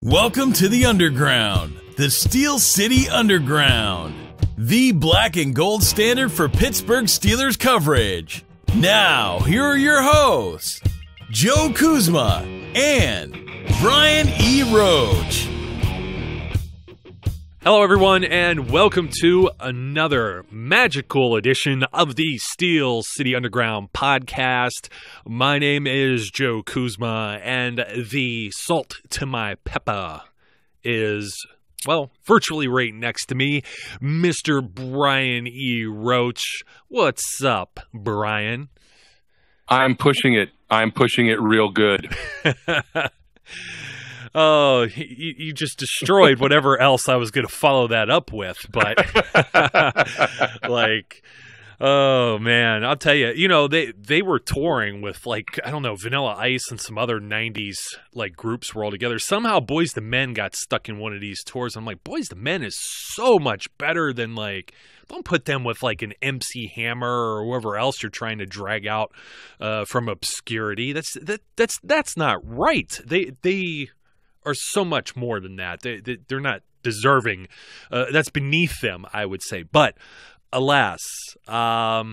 Welcome to the Underground, the Steel City Underground, the black and gold standard for Pittsburgh Steelers coverage. Now, here are your hosts, Joe Kuzma and Brian E. Roach. Hello, everyone, and welcome to another magical edition of the Steel City Underground podcast. My name is Joe Kuzma, and the salt to my pepper is, well, virtually right next to me, Mr. Brian E. Roach. What's up, Brian? I'm pushing it. I'm pushing it real good. Oh, you just destroyed whatever else I was going to follow that up with. But, oh, man, I'll tell you, they were touring with, Vanilla Ice and some other 90s, groups were all together. Somehow Boyz II Men got stuck in one of these tours. I'm like, Boyz II Men is so much better than, don't put them with, an MC Hammer or whoever else you're trying to drag out from obscurity. That's not right. They are so much more than that. They're not deserving. That's beneath them, I would say. But alas, I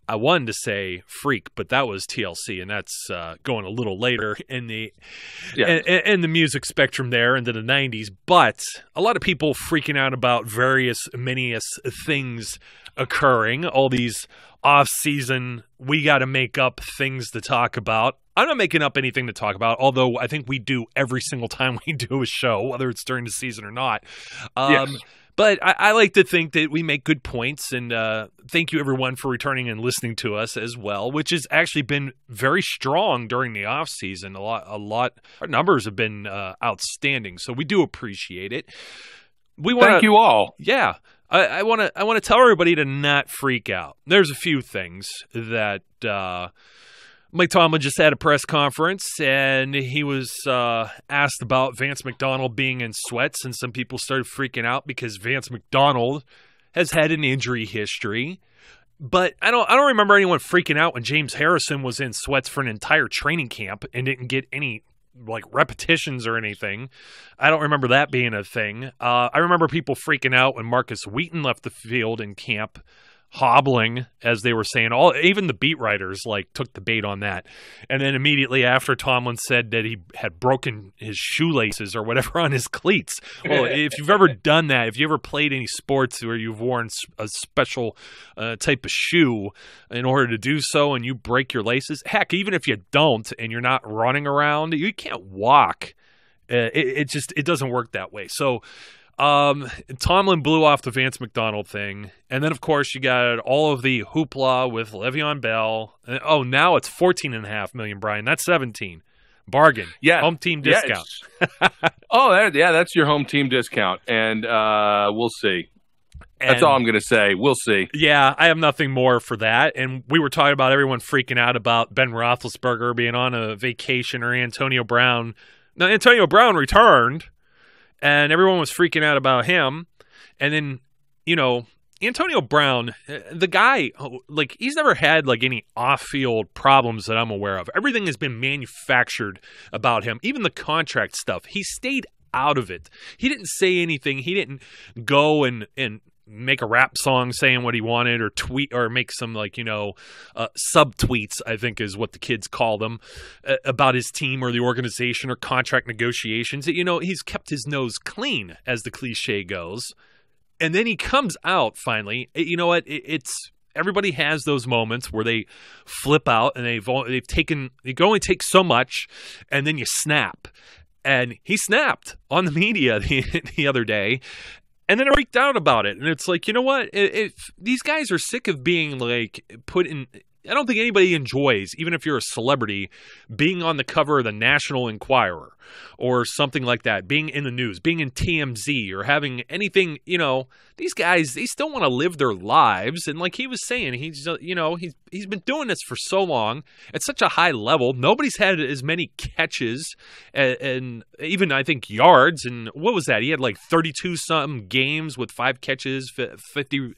wanted to say Freak, but that was TLC, and that's going a little later in the in the music spectrum there into the 90s. But a lot of people freaking out about various things occurring, all these off-season, we got to make up things to talk about. I'm not making up anything to talk about, although I think we do every single time we do a show, whether it's during the season or not. Yes. But I like to think that we make good points, and thank you, everyone, for returning and listening to us as well, which has actually been very strong during the off-season. A lot. Our numbers have been outstanding, so we do appreciate it. Thank you all. Yeah. I want to tell everybody to not freak out. There's a few things that Mike Tomlin just had a press conference, and he was asked about Vance McDonald being in sweats, and some people started freaking out because Vance McDonald has had an injury history. But I don't remember anyone freaking out when James Harrison was in sweats for an entire training camp and didn't get any repetitions or anything. I don't remember that being a thing. I remember people freaking out when Marcus Wheaton left the field in camp, hobbling, as they were saying. Even the beat writers took the bait on that. And then immediately after, Tomlin said that he had broken his shoelaces or whatever on his cleats. Well, if you've ever done that, if you ever played any sports where you've worn a special type of shoe in order to do so, and you break your laces, heck, even if you don't and you're not running around, you can't walk. It doesn't work that way. So Tomlin blew off the Vance McDonald thing. And then, of course, you got all of the hoopla with Le'Veon Bell. Oh, now it's $14.5 million, Brian. That's 17. Bargain. Yeah. Home team discount. That's your home team discount. And we'll see. That's all I'm going to say. We'll see. Yeah, I have nothing more for that. And we were talking about everyone freaking out about Ben Roethlisberger being on a vacation or Antonio Brown. Now, Antonio Brown returned, and everyone was freaking out about him. And then, Antonio Brown, the guy, he's never had, any off-field problems that I'm aware of. Everything has been manufactured about him, even the contract stuff. He stayed out of it. He didn't say anything. He didn't go and make a rap song saying what he wanted or tweet or make some sub-tweets, I think is what the kids call them, about his team or the organization or contract negotiations. He's kept his nose clean, as the cliche goes. And then he comes out finally. You know what? Everybody has those moments where they flip out and you can only take so much, and then you snap. And he snapped on the media the other day. And then I freaked out about it. And it's you know what? If these guys are sick of being put in, I don't think anybody enjoys, even if you're a celebrity, being on the cover of the National Enquirer or something like that, being in the news, being in TMZ or having anything, these guys, they still want to live their lives. And like he was saying, he's been doing this for so long at such a high level. Nobody's had as many catches and even, I think, yards. And what was that? He had 32-something games with 5 catches, 50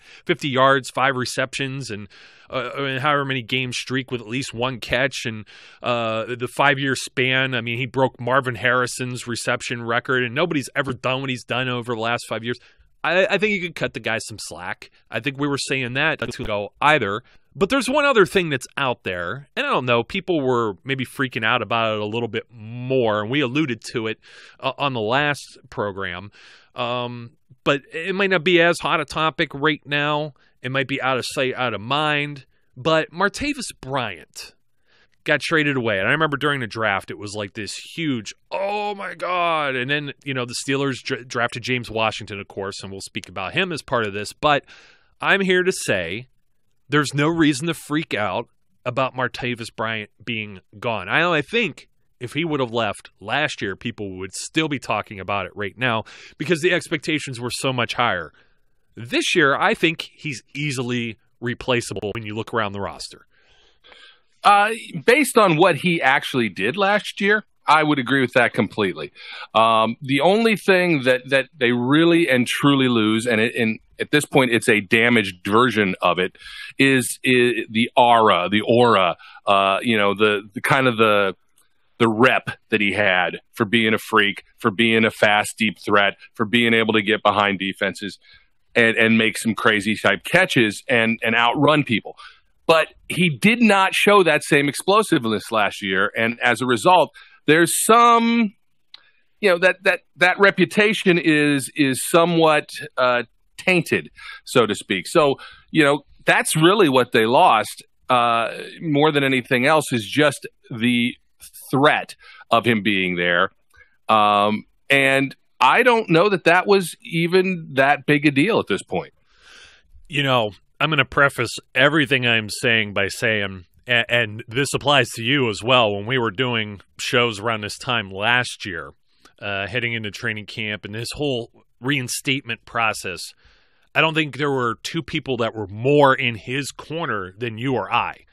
yards, 5 receptions. And however many game streak with at least one catch, and the 5-year span. I mean, he broke Marvin Harrison's reception record, and nobody's ever done what he's done over the last 5 years. I think you could cut the guy some slack. I think we were saying that to go either. But there's one other thing that's out there, and I don't know, people were maybe freaking out about it a little bit more, and we alluded to it on the last program. But it might not be as hot a topic right now. It might be out of sight, out of mind. But Martavis Bryant got traded away. And I remember during the draft, it was like this huge, oh my God. And then, the Steelers drafted James Washington, of course, and we'll speak about him as part of this. But I'm here to say there's no reason to freak out about Martavis Bryant being gone. I think if he would have left last year, people would still be talking about it right now because the expectations were so much higher. This year, I think he's easily replaceable when you look around the roster. Based on what he actually did last year, I would agree with that completely. The only thing that they really and truly lose, and at this point it's a damaged version of it, is the aura, the kind of the rep that he had for being a freak, for being a fast, deep threat, for being able to get behind defenses and make some crazy type catches and outrun people. But he did not show that same explosiveness last year, and as a result, there's some, that reputation is somewhat tainted, so to speak. So, that's really what they lost more than anything else, is just the threat of him being there. And I don't know that was even that big a deal at this point. I'm going to preface everything I'm saying by saying, and this applies to you as well, when we were doing shows around this time last year, heading into training camp and this whole reinstatement process, I don't think there were two people that were more in his corner than you or I.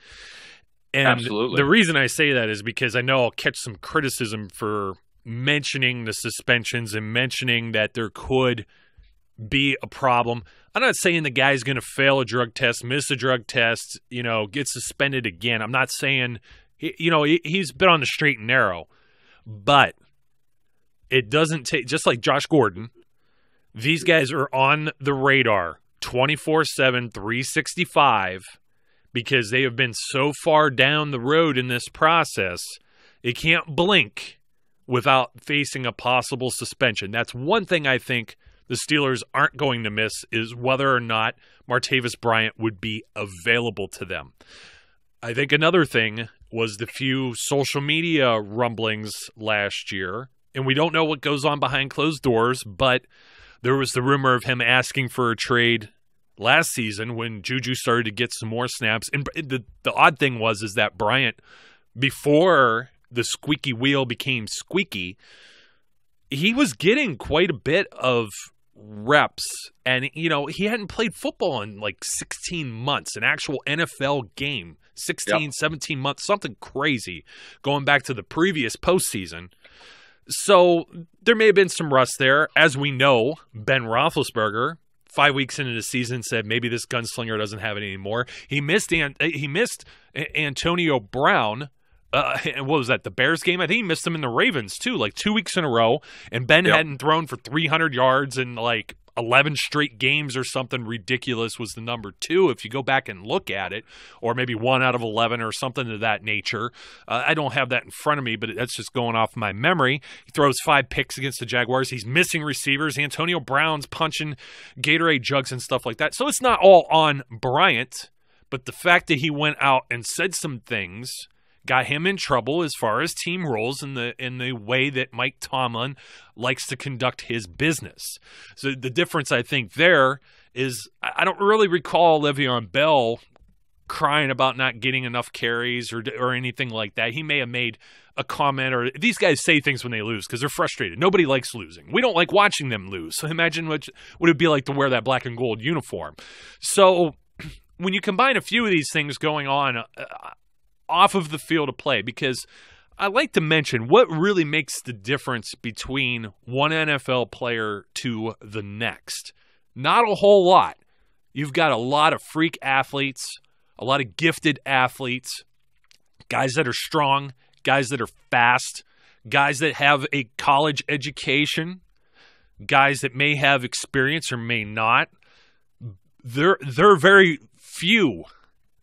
And absolutely. The reason I say that is because I know I'll catch some criticism for mentioning the suspensions and mentioning that there could be a problem. I'm not saying the guy's going to fail a drug test, miss a drug test, get suspended again. I'm not saying, he's been on the straight and narrow. But it doesn't take, just like Josh Gordon, these guys are on the radar 24/7, 365, because they have been so far down the road in this process, it can't blink without facing a possible suspension. That's one thing I think the Steelers aren't going to miss, is whether or not Martavis Bryant would be available to them. I think another thing was the few social media rumblings last year, and we don't know what goes on behind closed doors, but there was the rumor of him asking for a trade last season when JuJu started to get some more snaps. And the odd thing was that Bryant, before the squeaky wheel became squeaky, he was getting quite a bit of reps, and he hadn't played football in like 16 months, an actual NFL game, 17 months, something crazy, going back to the previous postseason. So there may have been some rust there. As we know, Ben Roethlisberger, 5 weeks into the season, said maybe this gunslinger doesn't have it anymore. He missed Antonio Brown. And what was that, the Bears game? I think he missed them in the Ravens, too, like 2 weeks in a row. And Ben hadn't thrown for 300 yards in like 11 straight games or something ridiculous was the number 2, if you go back and look at it, or maybe 1 out of 11 or something of that nature. I don't have that in front of me, but that's just going off my memory. He throws 5 picks against the Jaguars. He's missing receivers. Antonio Brown's punching Gatorade jugs and stuff like that. So it's not all on Bryant, but the fact that he went out and said some things got him in trouble as far as team roles in the way that Mike Tomlin likes to conduct his business. So the difference, I think, there is I don't really recall Le'Veon Bell crying about not getting enough carries or anything like that. He may have made a comment, or these guys say things when they lose because they're frustrated. Nobody likes losing. We don't like watching them lose. So imagine what would it be like to wear that black and gold uniform. So when you combine a few of these things going on off of the field of play, because I like to mention what really makes the difference between one NFL player to the next. Not a whole lot. You've got a lot of freak athletes, a lot of gifted athletes, guys that are strong, guys that are fast, guys that have a college education, guys that may have experience or may not. There are very few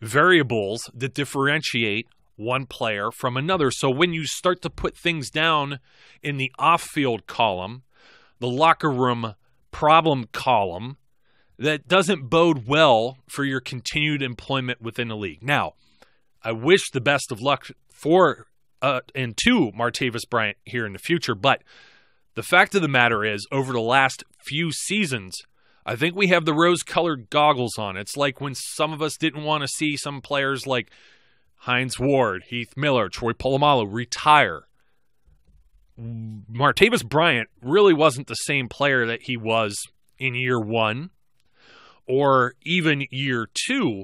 variables that differentiate one player from another. So when you start to put things down in the off-field column, the locker room problem column, that doesn't bode well for your continued employment within the league. Now, I wish the best of luck for and to Martavis Bryant here in the future, but the fact of the matter is, over the last few seasons, I think we have the rose-colored goggles on. It's like when some of us didn't want to see some players like Hines Ward, Heath Miller, Troy Polamalu retire. Martavis Bryant really wasn't the same player that he was in year one or even year two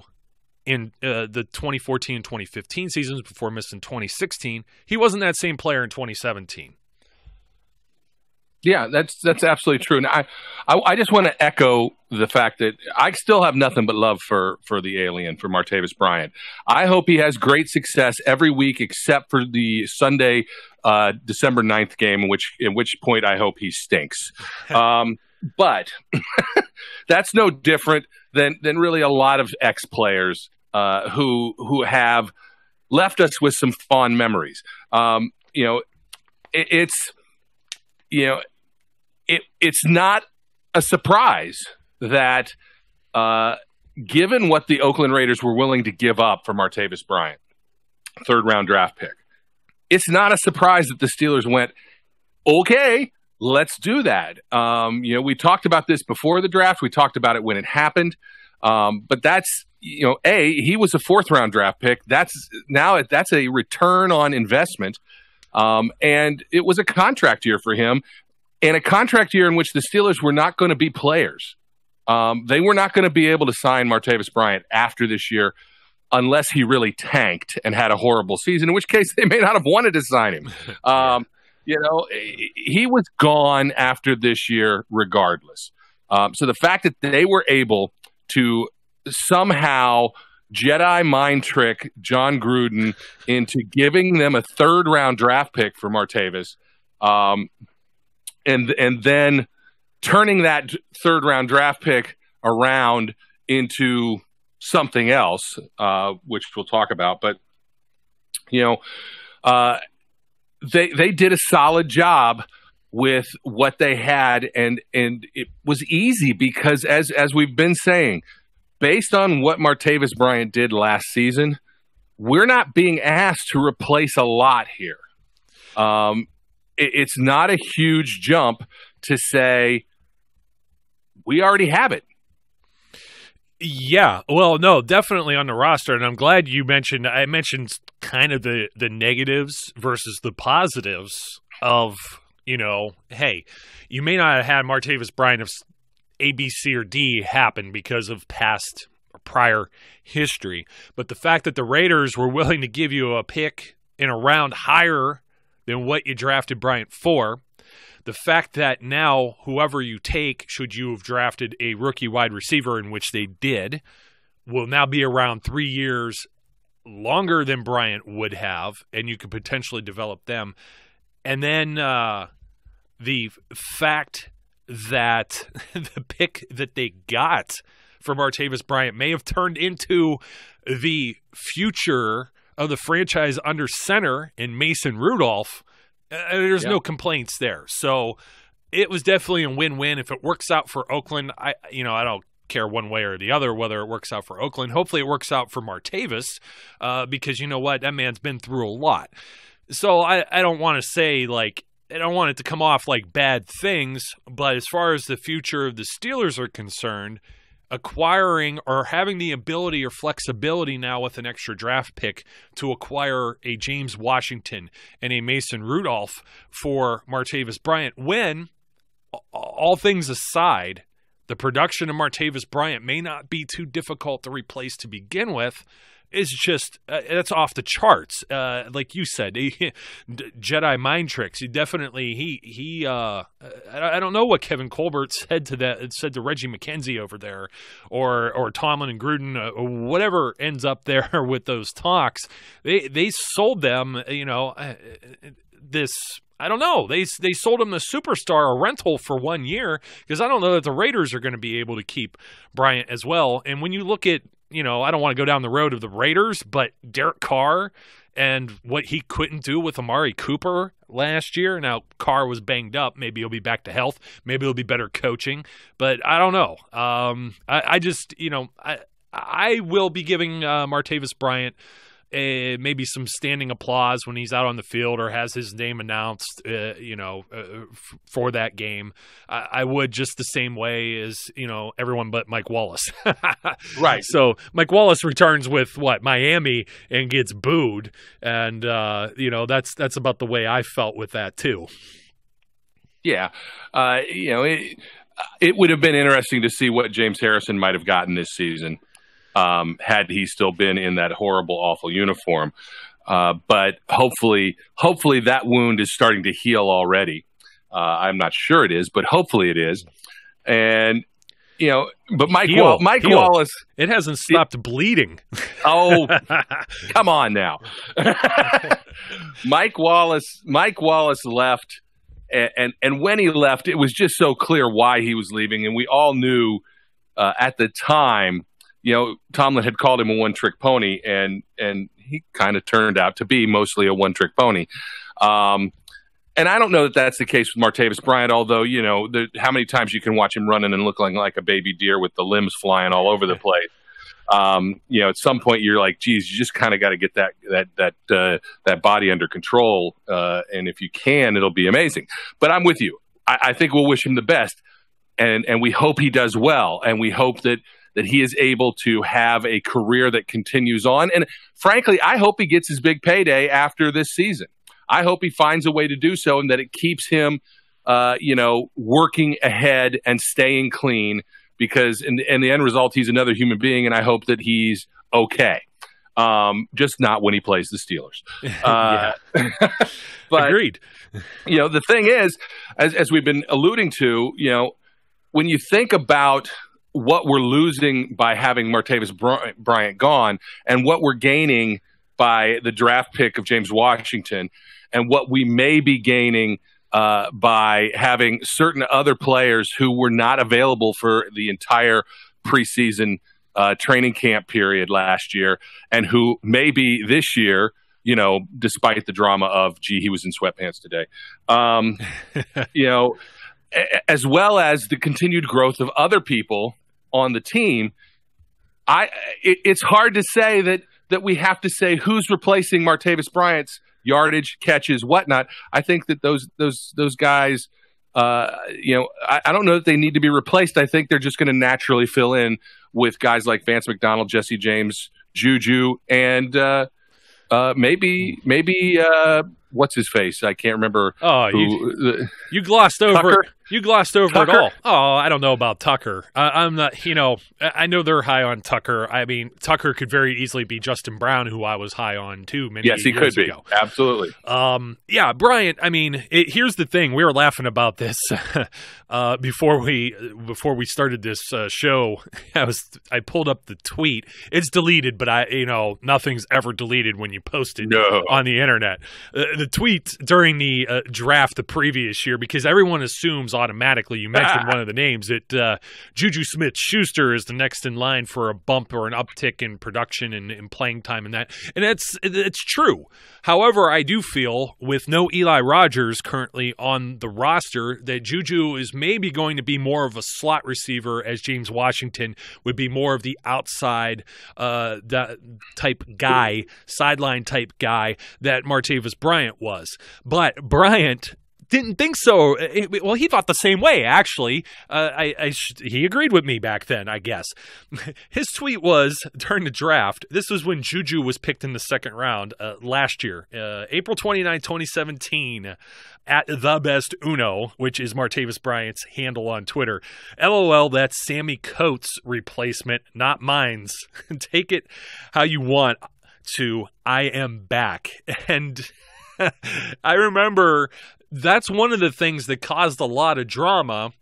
in the 2014 and 2015 seasons before missing 2016. He wasn't that same player in 2017. Yeah, that's absolutely true. And I just want to echo the fact that I still have nothing but love for the alien, for Martavis Bryant. I hope he has great success every week except for the Sunday, December 9th game, in which point I hope he stinks. But that's no different than really a lot of ex-players who have left us with some fond memories. It's not a surprise that given what the Oakland Raiders were willing to give up for Martavis Bryant, third-round draft pick, it's not a surprise that the Steelers went, okay, let's do that. We talked about this before the draft. We talked about it when it happened. But that's, he was a fourth-round draft pick. That's a return on investment. And it was a contract year for him, and a contract year in which the Steelers were not going to be players. They were not going to be able to sign Martavis Bryant after this year unless he really tanked and had a horrible season, in which case they may not have wanted to sign him. He was gone after this year regardless. So the fact that they were able to somehow Jedi mind trick John Gruden into giving them a third-round draft pick for Martavis, and then turning that third-round draft pick around into something else, which we'll talk about. But, they did a solid job with what they had, and it was easy because, as we've been saying, based on what Martavis Bryant did last season, we're not being asked to replace a lot here. It's not a huge jump to say we already have it. Yeah, well, no, definitely on the roster, and I'm glad I mentioned kind of the negatives versus the positives of, hey, you may not have had Martavis Bryant if A, B, C, or D happen because of past or prior history, but the fact that the Raiders were willing to give you a pick in a round higher than what you drafted Bryant for, the fact that now whoever you take, should you have drafted a rookie wide receiver, in which they did, will now be around 3 years longer than Bryant would have, and you could potentially develop them. And then the fact that the pick that they got for Martavis Bryant may have turned into the future of the franchise under center in Mason Rudolph, there's no complaints there. So it was definitely a win-win. If it works out for Oakland, I don't care one way or the other whether it works out for Oakland. Hopefully it works out for Martavis because you know what? That man's been through a lot. So I don't want to say, I don't want it to come off like bad things, but as far as the future of the Steelers are concerned, acquiring or having the ability or flexibility now with an extra draft pick to acquire a James Washington and a Mason Rudolph for Martavis Bryant, when, all things aside, the production of Martavis Bryant may not be too difficult to replace to begin with, is just that's off the charts. Like you said, Jedi mind tricks. He definitely I don't know what Kevin Colbert said to Reggie McKenzie over there, or Tomlin and Gruden, or whatever ends up there with those talks. They sold them, this. I don't know. They sold him the superstar, a rental for 1 year, because I don't know that the Raiders are going to be able to keep Bryant as well. And when you look at, I don't want to go down the road of the Raiders, but Derek Carr and what he couldn't do with Amari Cooper last year. Now, Carr was banged up. Maybe he'll be back to health. Maybe he'll be better coaching. But I don't know. I will be giving Martavis Bryant maybe some standing applause when he's out on the field or has his name announced, for that game. I would, just the same way as, everyone but Mike Wallace. Right. So Mike Wallace returns with Miami and gets booed. And, that's about the way I felt with that too. Yeah. It would have been interesting to see what James Harrison might have gotten this season. Had he still been in that horrible, awful uniform. But hopefully that wound is starting to heal already. I'm not sure it is, but hopefully it is. And, but Mike Wallace. It hasn't stopped bleeding. Oh, come on now. Mike Wallace left. And when he left, it was just so clear why he was leaving. And we all knew at the time, Tomlin had called him a one-trick pony, and he kind of turned out to be mostly a one-trick pony. And I don't know that that's the case with Martavis Bryant, although, how many times you can watch him running and looking like a baby deer with the limbs flying all over the place. At some point you're like, geez, you just kind of got to get that body under control. And if you can, it'll be amazing. But I'm with you. I think we'll wish him the best, and we hope he does well. And we hope that he is able to have a career that continues on. And frankly, I hope he gets his big payday after this season. I hope he finds a way to do so, and that it keeps him, working ahead and staying clean, because in the end result, he's another human being, and I hope that he's okay. Just not when he plays the Steelers. But, agreed. The thing is, as we've been alluding to, when you think about what we're losing by having Martavis Bryant gone, and what we're gaining by the draft pick of James Washington, and what we may be gaining by having certain other players who were not available for the entire preseason training camp period last year, and who maybe this year, despite the drama of, he was in sweatpants today, as well as the continued growth of other people on the team, it's hard to say that we have to say who's replacing Martavis Bryant's yardage, catches, whatnot. I think that those guys, I don't know that they need to be replaced. I think they're just going to naturally fill in with guys like Vance McDonald, Jesse James, JuJu, and maybe what's his face? I can't remember. Oh, you glossed over. Tucker? You glossed over Tucker? it all. Oh, I don't know about Tucker. I'm not. I know they're high on Tucker. I mean, Tucker could very easily be Justin Brown, who I was high on too. Yes, he could be. Ago. Absolutely. Yeah, Bryant. I mean, here's the thing. We were laughing about this before we started this show. I pulled up the tweet. It's deleted, but nothing's ever deleted when you post it on the internet. The tweet during the draft the previous year, because everyone assumes automatically, you mentioned one of the names, that JuJu SmithSchuster is the next in line for a bump or an uptick in production and in playing time and that. And it's true. However, I do feel with no Eli Rogers currently on the roster that JuJu is maybe going to be more of a slot receiver, as James Washington would be more of the outside type guy, sideline type guy that Martavis Bryant was. But Bryant, didn't think so. Well, he thought the same way, actually. He agreed with me back then, I guess. His tweet was, during the draft, this was when JuJu was picked in the second round last year, April 29, 2017, at The Best Uno, which is Martavis Bryant's handle on Twitter. LOL, that's Sammy Coates' replacement, not mine's. Take it how you want to. I am back. And I remember that's one of the things that caused a lot of drama.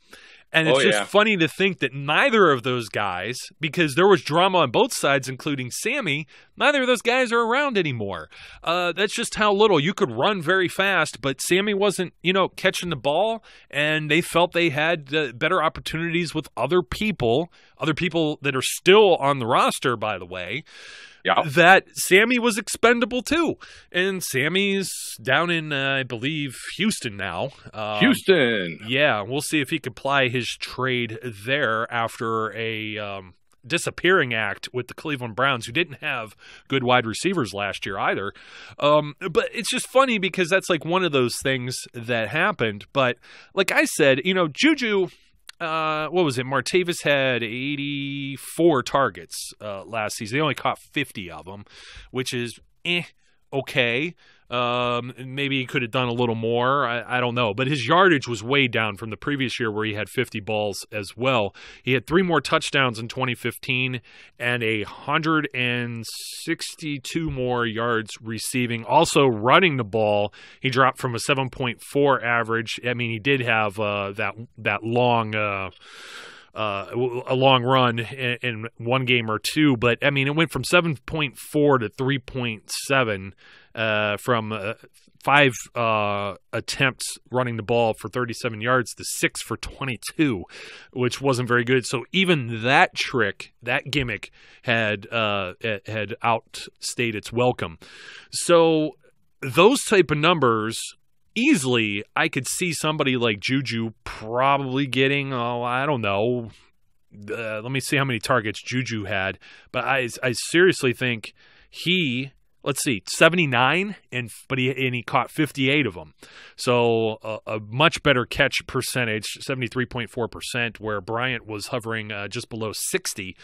And it's funny to think that neither of those guys, because there was drama on both sides, including Sammy, neither of those guys are around anymore. That's just how little. You could run very fast, but Sammy wasn't, catching the ball, and they felt they had better opportunities with other people that are still on the roster, by the way. Yeah. That Sammy was expendable too. And Sammy's down in, I believe, Houston now. Houston. Yeah, we'll see if he could ply his trade there after a disappearing act with the Cleveland Browns, who didn't have good wide receivers last year either. But it's just funny because that's like one of those things that happened. But like I said, JuJu... what was it? Martavis had 84 targets last season. They only caught 50 of them, which is okay. Maybe he could have done a little more. I don't know. But his yardage was way down from the previous year where he had 50 balls as well. He had 3 more touchdowns in 2015 and 162 more yards receiving. Also running the ball, he dropped from a 7.4 average. I mean, he did have that long a long run in one game or two, but I mean, it went from 7.4 to 3.7 from 5 attempts running the ball for 37 yards to 6 for 22, which wasn't very good. So even that trick, that gimmick had outstayed its welcome. So those type of numbers, easily, I could see somebody like JuJu probably getting, I don't know. Let me see how many targets JuJu had. But I seriously think he, let's see, 79, and he caught 58 of them. So a much better catch percentage, 73.4%, where Bryant was hovering just below 60.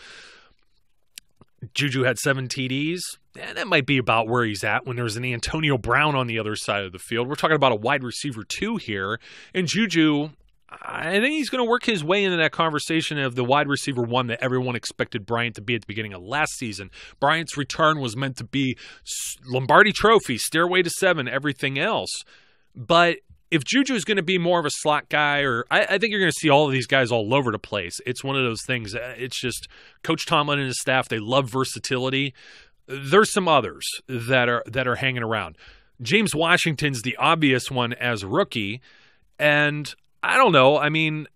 JuJu had 7 TDs. And that might be about where he's at when there's an Antonio Brown on the other side of the field. We're talking about a wide receiver 2 here. And JuJu, I think he's going to work his way into that conversation of the wide receiver 1 that everyone expected Bryant to be at the beginning of last season. Bryant's return was meant to be Lombardi Trophy, Stairway to 7, everything else. But if JuJu is going to be more of a slot guy, or I think you're going to see all of these guys all over the place. It's one of those things. It's just Coach Tomlin and his staff, they love versatility. There's some others that are hanging around. James Washington's the obvious one as a rookie, and I don't know. I mean,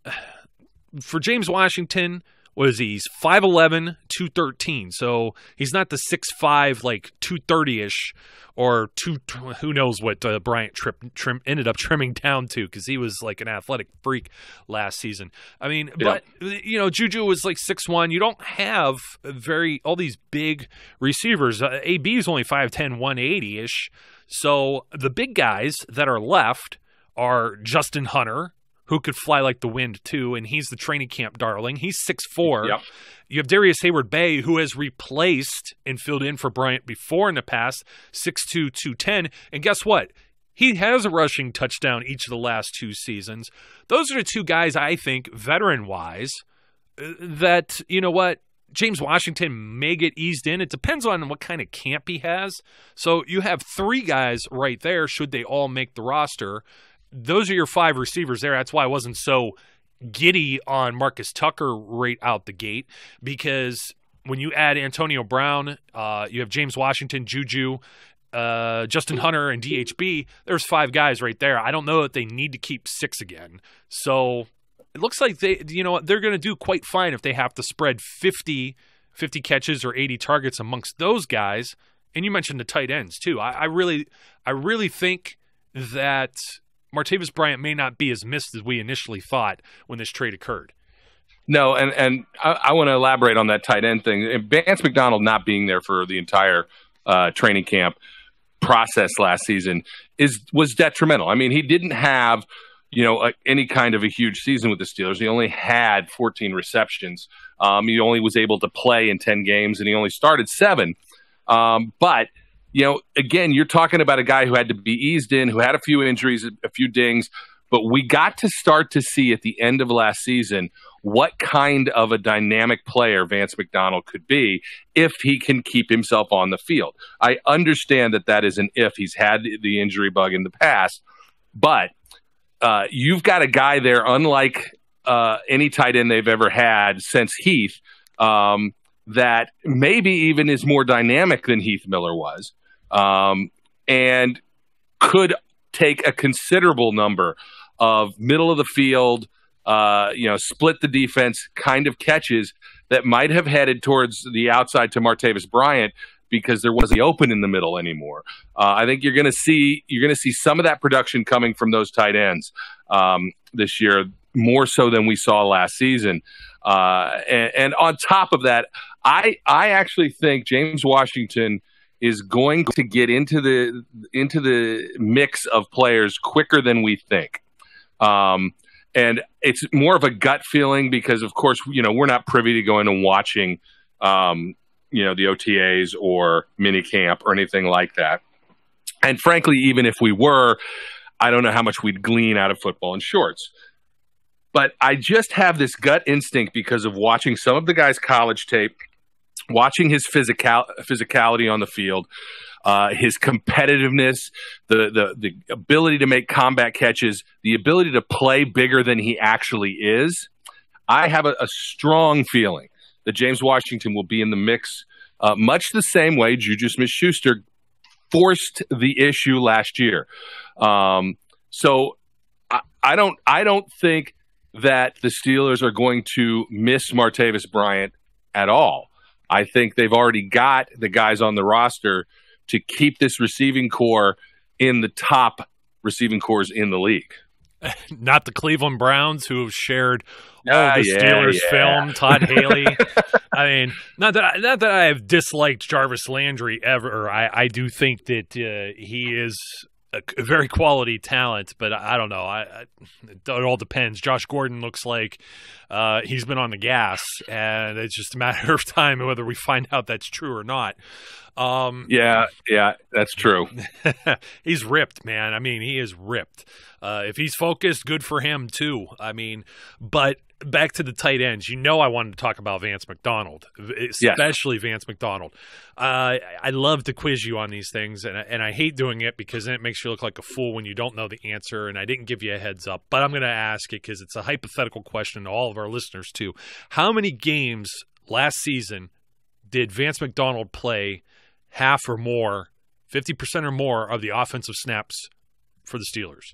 for James Washington, what is he? He's 5'11", 213. So he's not the 6'5", like 230-ish, or who knows what Bryant ended up trimming down to, because he was like an athletic freak last season. I mean, yeah. But JuJu was like 6'1". You don't have all these big receivers. AB is only 5'10", 180-ish. So the big guys that are left are Justin Hunter, who could fly like the wind too, and he's the training camp darling. He's 6'4". Yep. You have Darius Hayward-Bay, who has replaced and filled in for Bryant before in the past, 6'2", 210. And guess what? He has a rushing touchdown each of the last 2 seasons. Those are the 2 guys, I think, veteran-wise, that, James Washington may get eased in. It depends on what kind of camp he has. So you have 3 guys right there, should they all make the roster. Those are your 5 receivers there. That's why I wasn't so giddy on Marcus Tucker right out the gate, because when you add Antonio Brown, you have James Washington, JuJu, Justin Hunter, and DHB. There's 5 guys right there. I don't know that they need to keep 6 again. So it looks like they're going to do quite fine if they have to spread 50 catches or 80 targets amongst those guys. And you mentioned the tight ends too. I really think that Martavis Bryant may not be as missed as we initially thought when this trade occurred. No, and I want to elaborate on that tight end thing. Vance McDonald not being there for the entire training camp, process last season was detrimental. I mean, he didn't have, any kind of a huge season with the Steelers. He only had 14 receptions. He only was able to play in 10 games, and he only started 7. But, again, you're talking about a guy who had to be eased in, who had a few injuries, a few dings. But we got to start to see at the end of last season what kind of a dynamic player Vance McDonald could be if he can keep himself on the field. I understand that is an if. He's had the injury bug in the past. But you've got a guy there, unlike any tight end they've ever had since Heath, that maybe even is more dynamic than Heath Miller was, and could take a considerable number of middle of the field, split the defense kind of catches that might have headed towards the outside to Martavis Bryant because there wasn't the open in the middle anymore. I think you're going to see some of that production coming from those tight ends this year, more so than we saw last season. And on top of that, I actually think James Washington is going to get into the mix of players quicker than we think. And it's more of a gut feeling because, of course, we're not privy to going and watching, the OTAs or minicamp or anything like that. And frankly, even if we were, I don't know how much we'd glean out of football and shorts. But I just have this gut instinct because of watching some of the guys' college tape, watching his physicality on the field, his competitiveness, the ability to make combat catches, the ability to play bigger than he actually is. I have a strong feeling that James Washington will be in the mix, much the same way JuJu SmithSchuster forced the issue last year. So I don't think that the Steelers are going to miss Martavis Bryant at all. I think they've already got the guys on the roster to keep this receiving core in the top receiving cores in the league. Not the Cleveland Browns, who have shared all the Steelers film. Todd Haley. I mean, not that I have disliked Jarvis Landry ever. I do think that he is a very quality talent, but I don't know. It all depends. Josh Gordon looks like he's been on the gas, and it's just a matter of time whether we find out that's true or not. Yeah, that's true. He's ripped, man. I mean, he is ripped. If he's focused, good for him too. I mean, but back to the tight ends. I wanted to talk about Vance McDonald, especially Vance McDonald. I love to quiz you on these things, and I hate doing it because then it makes you look like a fool when you don't know the answer, and I didn't give you a heads up. But I'm going to ask it because it's a hypothetical question to all of our listeners too. How many games last season did Vance McDonald play half or more, 50% or more of the offensive snaps for the Steelers?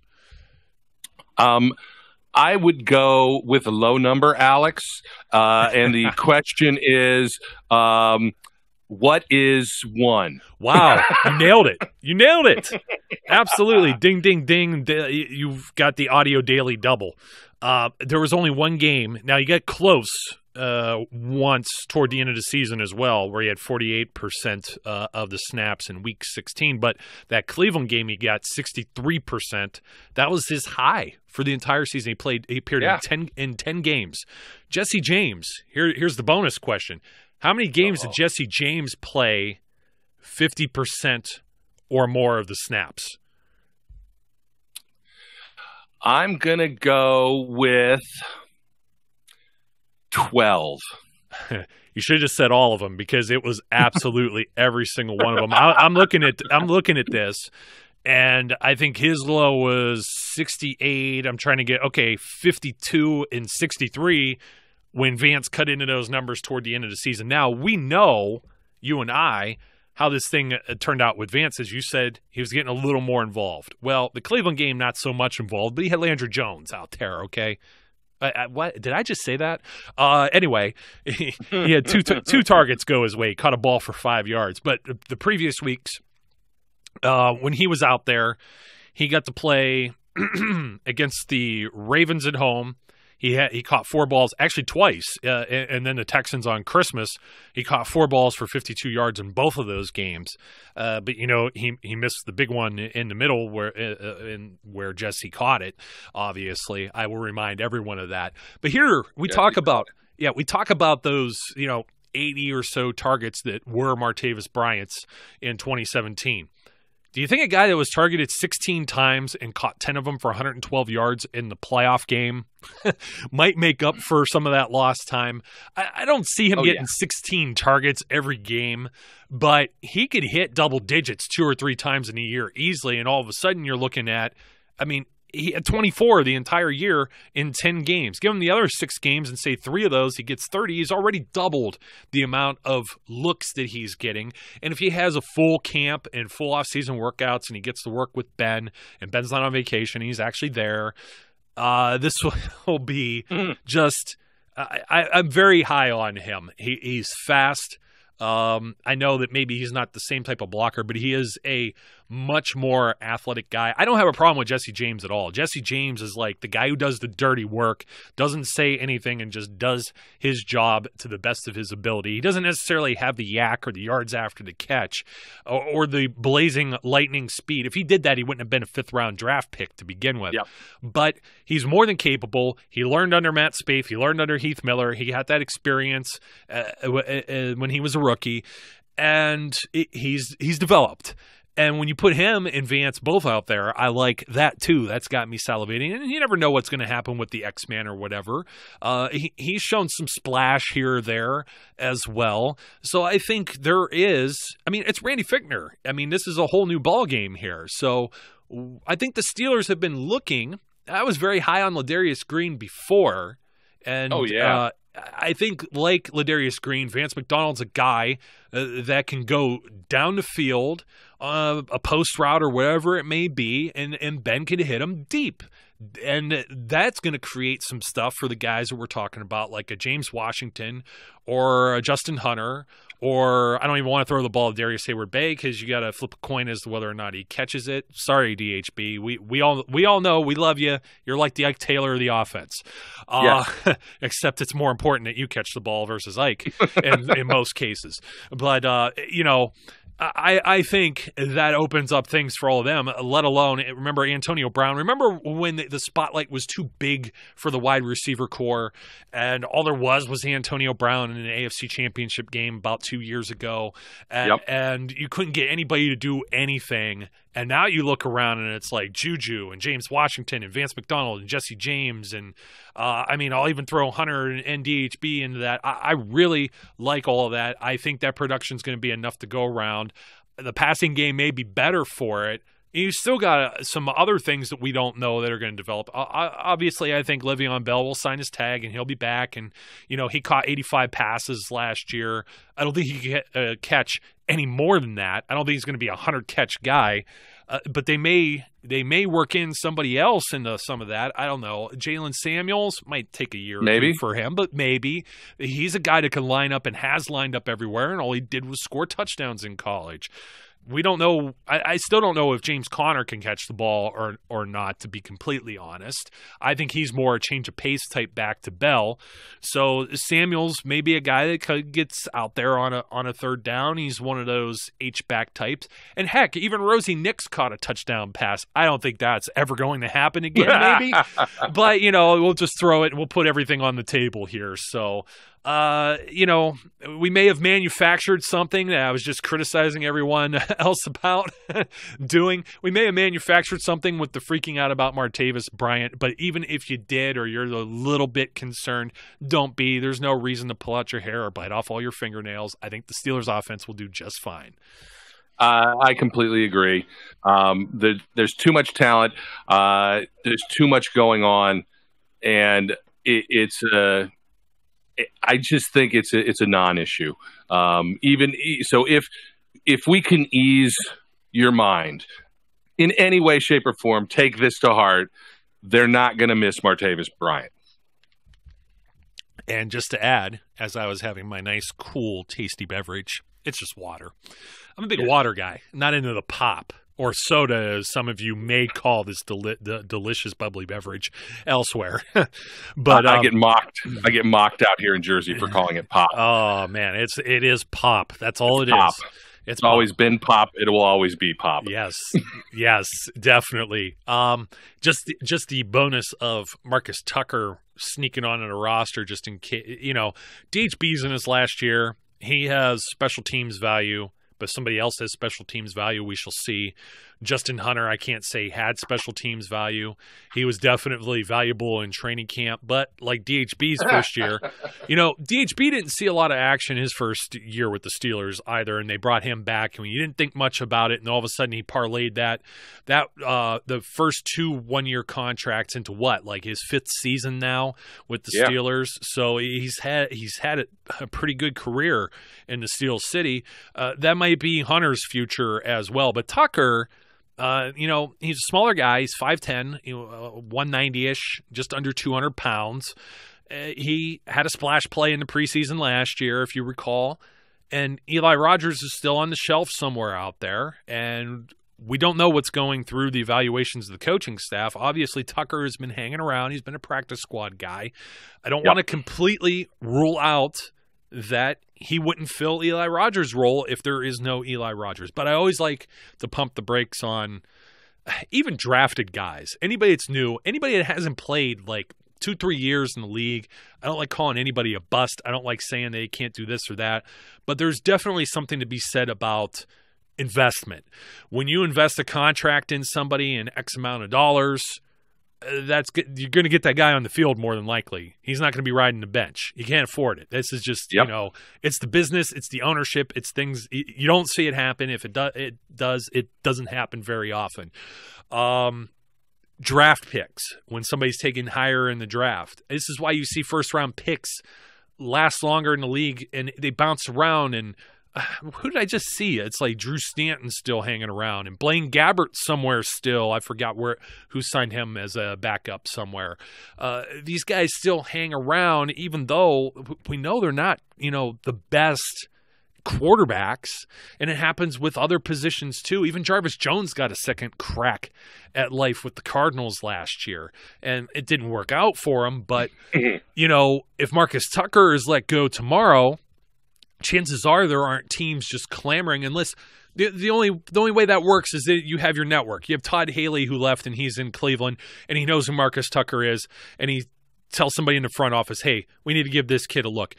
I would go with a low number, Alex. And the question is, what is 1? Wow, you nailed it. Absolutely. Ding, ding, ding. You've got the audio daily double. There was only one game. Now, you get close once toward the end of the season as well, where he had 48% of the snaps in Week 16. But that Cleveland game, he got 63%. That was his high for the entire season. He appeared in 10 games. Jesse James, here's the bonus question. How many games did Jesse James play 50% or more of the snaps? I'm going to go with 12. You should have just said all of them because it was absolutely every single one of them. I'm looking at this, and I think his low was 68. I'm trying to get 52 and 63 when Vance cut into those numbers toward the end of the season. Now we know, you and I, how this thing turned out with Vance. As you said, he was getting a little more involved. Well, the Cleveland game, not so much involved, but he had Landry Jones out there, okay? What did I just say that? Anyway, he had two targets go his way, caught a ball for 5 yards. But the previous weeks, when he was out there, he got to play against the Ravens at home. He caught 4 balls, actually twice, and then the Texans on Christmas, he caught 4 balls for 52 yards in both of those games. But he missed the big one in the middle where Jesse caught it. Obviously, I will remind everyone of that. But here we talk about those 80 or so targets that were Martavis Bryant's in 2017. Do you think a guy that was targeted 16 times and caught 10 of them for 112 yards in the playoff game might make up for some of that lost time? I don't see him getting 16 targets every game, but he could hit double digits 2 or 3 times in a year easily, and all of a sudden you're looking at, he had 24 the entire year in 10 games. Give him the other 6 games and say 3 of those, he gets 30. He's already doubled the amount of looks that he's getting. And if he has a full camp and full off-season workouts and he gets to work with Ben, and Ben's not on vacation, he's actually there, this will be just I'm very high on him. He's fast. I know that maybe he's not the same type of blocker, but he is a much more athletic guy. I don't have a problem with Jesse James at all. Jesse James is like the guy who does the dirty work, doesn't say anything, and just does his job to the best of his ability. He doesn't necessarily have the yak or the yards after the catch or the blazing lightning speed. If he did that, he wouldn't have been a 5th-round draft pick to begin with. Yep. But he's more than capable. He learned under Matt Spaeth. He learned under Heath Miller. He had that experience when he was a rookie, and he's developed. And when you put him and Vance both out there, I like that too. That's got me salivating. And you never know what's going to happen with the X-Man or whatever. He's shown some splash here or there as well. So I think there is – it's Randy Fichtner. This is a whole new ballgame here. So I think the Steelers have been looking – I was very high on Ladarius Green before. And I think like Ladarius Green, Vance McDonald's a guy that can go down the field – a post route or whatever it may be, and Ben could hit him deep. And that's going to create some stuff for the guys that we're talking about, like a James Washington or a Justin Hunter, or I don't even want to throw the ball at Darius Hayward-Bay because you got to flip a coin as to whether or not he catches it. Sorry, DHB. We all know we love you. You're like the Ike Taylor of the offense. Except it's more important that you catch the ball versus Ike in most cases. But, I think that opens up things for all of them, let alone, remember Antonio Brown. Remember when the spotlight was too big for the wide receiver core, and all there was Antonio Brown in an AFC Championship game about 2 years ago, and you couldn't get anybody to do anything. And now you look around and it's like JuJu and James Washington and Vance McDonald and Jesse James. And I'll even throw Hunter and DHB into that. I really like all of that. I think that production is going to be enough to go around. The passing game may be better for it. You still got some other things that we don't know that are going to develop. Obviously, I think Le'Veon Bell will sign his tag and he'll be back. And, he caught 85 passes last year. I don't think he can catch any more than that. I don't think he's going to be a 100-catch guy. But they may work in somebody else into some of that. I don't know. Jalen Samuels might take a year or two for him, but maybe. He's a guy that can line up and has lined up everywhere, and all he did was score touchdowns in college. We don't know. I still don't know if James Conner can catch the ball or not, to be completely honest. I think he's more a change of pace type back to Bell. So Samuels may be a guy that gets out there on a third down. He's one of those H-back types. And heck, even Rosie Nix caught a touchdown pass. I don't think that's ever going to happen again, maybe. But, we'll just throw it and we'll put everything on the table here. So, we may have manufactured something that I was just criticizing everyone else about doing. We may have manufactured something with the freaking out about Martavis Bryant, but even if you did or you're a little bit concerned, don't be. There's no reason to pull out your hair or bite off all your fingernails. I think the Steelers offense will do just fine. I completely agree. There's too much talent. There's too much going on, and I just think it's a non-issue. Even so, if we can ease your mind in any way, shape, or form, take this to heart. They're not going to miss Martavis Bryant. And just to add, as I was having my nice, cool, tasty beverage, it's just water. I'm a big water guy, not into the pop. or soda, as some of you may call this delicious bubbly beverage elsewhere. But I get mocked. I get mocked out here in Jersey for calling it pop. Oh man, it is pop. That's all it pop. is. It's always been pop. It will always be pop. Yes, yes, definitely. Just the bonus of Marcus Tucker sneaking on a roster, just in case. DHB's in his last year. He has special teams value, but somebody else has special teams value. We shall see. Justin Hunter, I can't say had special teams value. He was definitely valuable in training camp, but like DHB's first year, DHB didn't see a lot of action his first year with the Steelers either, and they brought him back, and you didn't think much about it, and all of a sudden he parlayed the first 2 one-year contracts into what, like his 5th season now with the Steelers. So he's had a pretty good career in the Steel City. That might be Hunter's future as well, but Tucker. He's a smaller guy. He's 5'10", 190-ish, just under 200 pounds. He had a splash play in the preseason last year, if you recall. And Eli Rogers is still on the shelf somewhere out there. And we don't know what's going through the evaluations of the coaching staff. Obviously, Tucker has been hanging around. He's been a practice squad guy. I don't want to completely rule out that he wouldn't fill Eli Rogers' role if there is no Eli Rogers. But I always like to pump the brakes on even drafted guys. Anybody that's new, anybody that hasn't played like 2-3 years in the league. I don't like calling anybody a bust. I don't like saying they can't do this or that. But there's definitely something to be said about investment. When you invest a contract in somebody in X amount of dollars, you're going to get that guy on the field more than likely. He's not going to be riding the bench. You can't afford it. This is just, it's the business, it's the ownership, it's things you don't see it happen. If it doesn't happen very often. Draft picks, when somebody's taken higher in the draft. This is why you see first round picks last longer in the league and they bounce around. And who did I just see? It's like Drew Stanton still hanging around and Blaine Gabbert somewhere still. I forgot who signed him as a backup somewhere. These guys still hang around, even though we know they're not, the best quarterbacks, and it happens with other positions too. Even Jarvis Jones got a second crack at life with the Cardinals last year, and it didn't work out for him. But, if Marcus Tucker is let go tomorrow, chances are there aren't teams just clamoring unless the only way that works is that you have your network. You have Todd Haley who left and he's in Cleveland and he knows who Marcus Tucker is and he tells somebody in the front office, hey, we need to give this kid a look.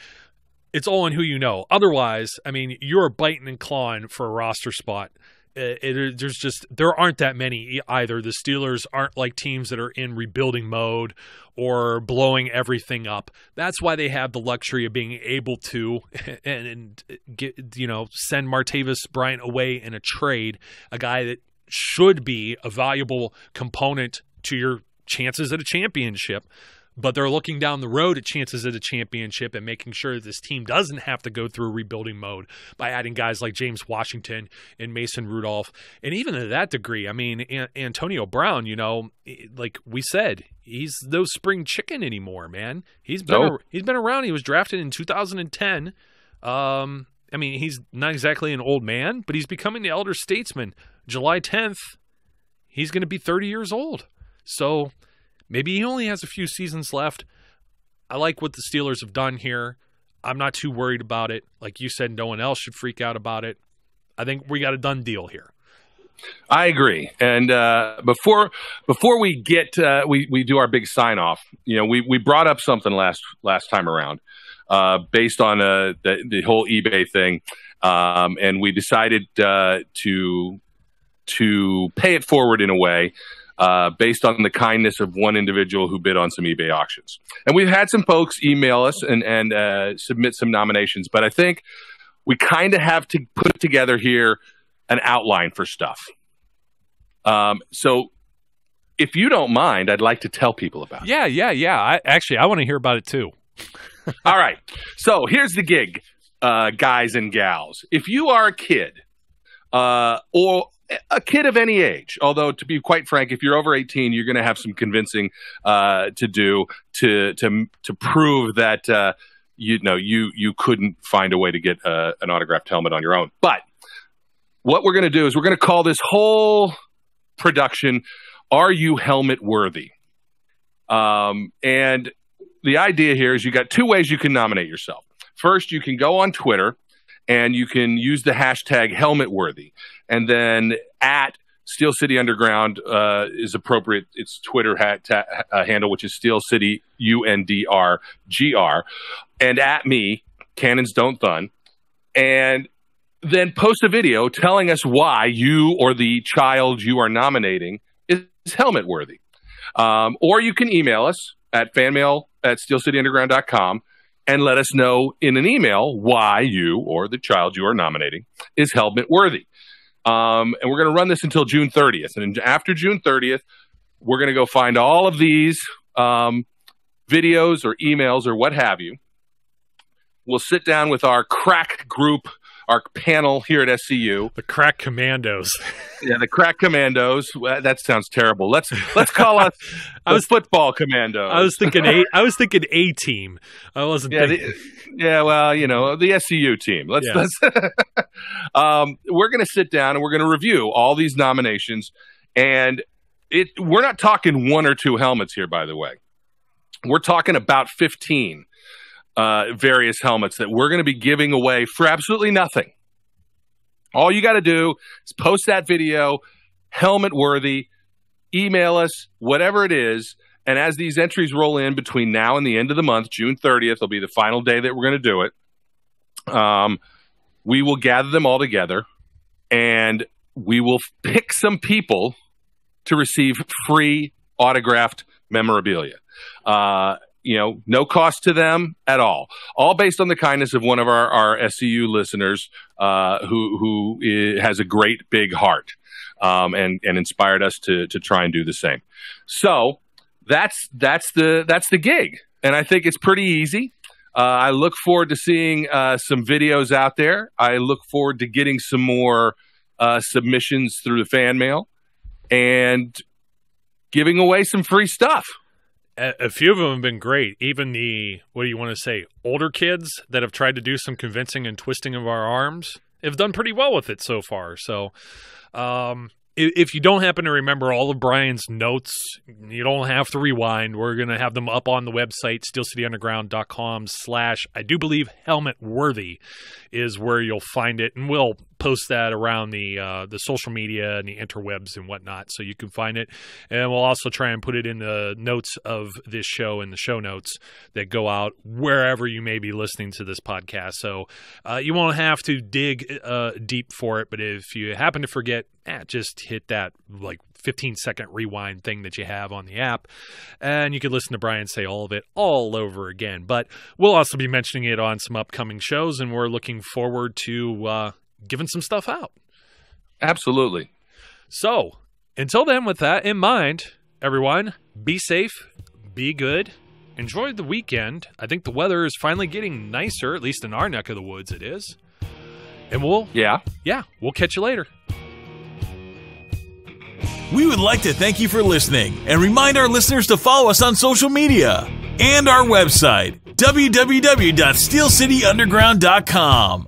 It's all in who you know. Otherwise, you're biting and clawing for a roster spot. There aren't that many either. The Steelers aren't like teams that are in rebuilding mode or blowing everything up. That's why they have the luxury of being able to and get, send Martavis Bryant away in a trade, a guy that should be a valuable component to your chances at a championship. But they're looking down the road at chances at a championship and making sure that this team doesn't have to go through rebuilding mode by adding guys like James Washington and Mason Rudolph. And even to that degree, Antonio Brown, like we said, he's no spring chicken anymore, man. He's been around. He was drafted in 2010. He's not exactly an old man, but he's becoming the elder statesman. July 10th, he's going to be 30 years old. So maybe he only has a few seasons left. I like what the Steelers have done here. I'm not too worried about it. Like you said, no one else should freak out about it. I think we got a done deal here. I agree. And before we get we do our big sign off, we brought up something last time around based on the whole eBay thing, and we decided to pay it forward in a way. Based on the kindness of one individual who bid on some eBay auctions. And we've had some folks email us and submit some nominations, but I think we kind of have to put together here an outline for stuff. So if you don't mind, I'd like to tell people about it. Yeah. I want to hear about it too. All right. So here's the gig, guys and gals. If you are a kid or a kid of any age, although to be quite frank, if you're over 18, you're going to have some convincing to do to prove that you couldn't find a way to get an autographed helmet on your own. But what we're going to do is we're going to call this whole production, Are You Helmet Worthy? And the idea here is you got two ways you can nominate yourself. First, you can go on Twitter and you can use the hashtag HelmetWorthy. And then at Steel City Underground is appropriate. It's Twitter handle, which is Steel City UNDRGR. And at me, Cannons Don't Thun. And then post a video telling us why you or the child you are nominating is helmet worthy. Or you can email us at fanmail@steelcityunderground.com and let us know in an email why you or the child you are nominating is helmet worthy. And we're going to run this until June 30th. And after June 30th, we're going to go find all of these videos or emails or what have you. We'll sit down with our crack group, our panel here at SCU. The crack commandos. Yeah, the crack commandos. Well, that sounds terrible. Let's call us the football commandos. I was thinking A team. I wasn't thinking. Well, the SCU team. Let's we're going to sit down and we're going to review all these nominations, and we're not talking one or two helmets here, by the way. We're talking about 15 various helmets that we're going to be giving away for absolutely nothing. All you got to do is post that video, helmet worthy, email us, whatever it is. And as these entries roll in between now and the end of the month, June 30th will be the final day that we're going to do it. We will gather them all together and we will pick some people to receive free autographed memorabilia. No cost to them at all based on the kindness of one of our SCU listeners who has a great big heart and inspired us to try and do the same. So that's the gig, and I think it's pretty easy. I look forward to seeing some videos out there. I look forward to getting some more submissions through the fan mail and giving away some free stuff. A few of them have been great. Even older kids that have tried to do some convincing and twisting of our arms have done pretty well with it so far. So if you don't happen to remember all of Brian's notes, you don't have to rewind. We're going to have them up on the website, steelcityunderground.com/ I do believe helmet worthy is where you'll find it. And we'll post that around the social media and the interwebs and whatnot, so you can find it. And we'll also try and put it in the notes of this show in the show notes that go out wherever you may be listening to this podcast. So you won't have to dig deep for it, but if you happen to forget, just hit that 15-second rewind thing that you have on the app, and you can listen to Brian say all of it all over again. But we'll also be mentioning it on some upcoming shows, and we're looking forward to giving some stuff out. Absolutely. So, until then, with that in mind, everyone, be safe, be good, enjoy the weekend. I think the weather is finally getting nicer, at least in our neck of the woods it is. And we'll catch you later. We would like to thank you for listening and remind our listeners to follow us on social media and our website, www.steelcityunderground.com.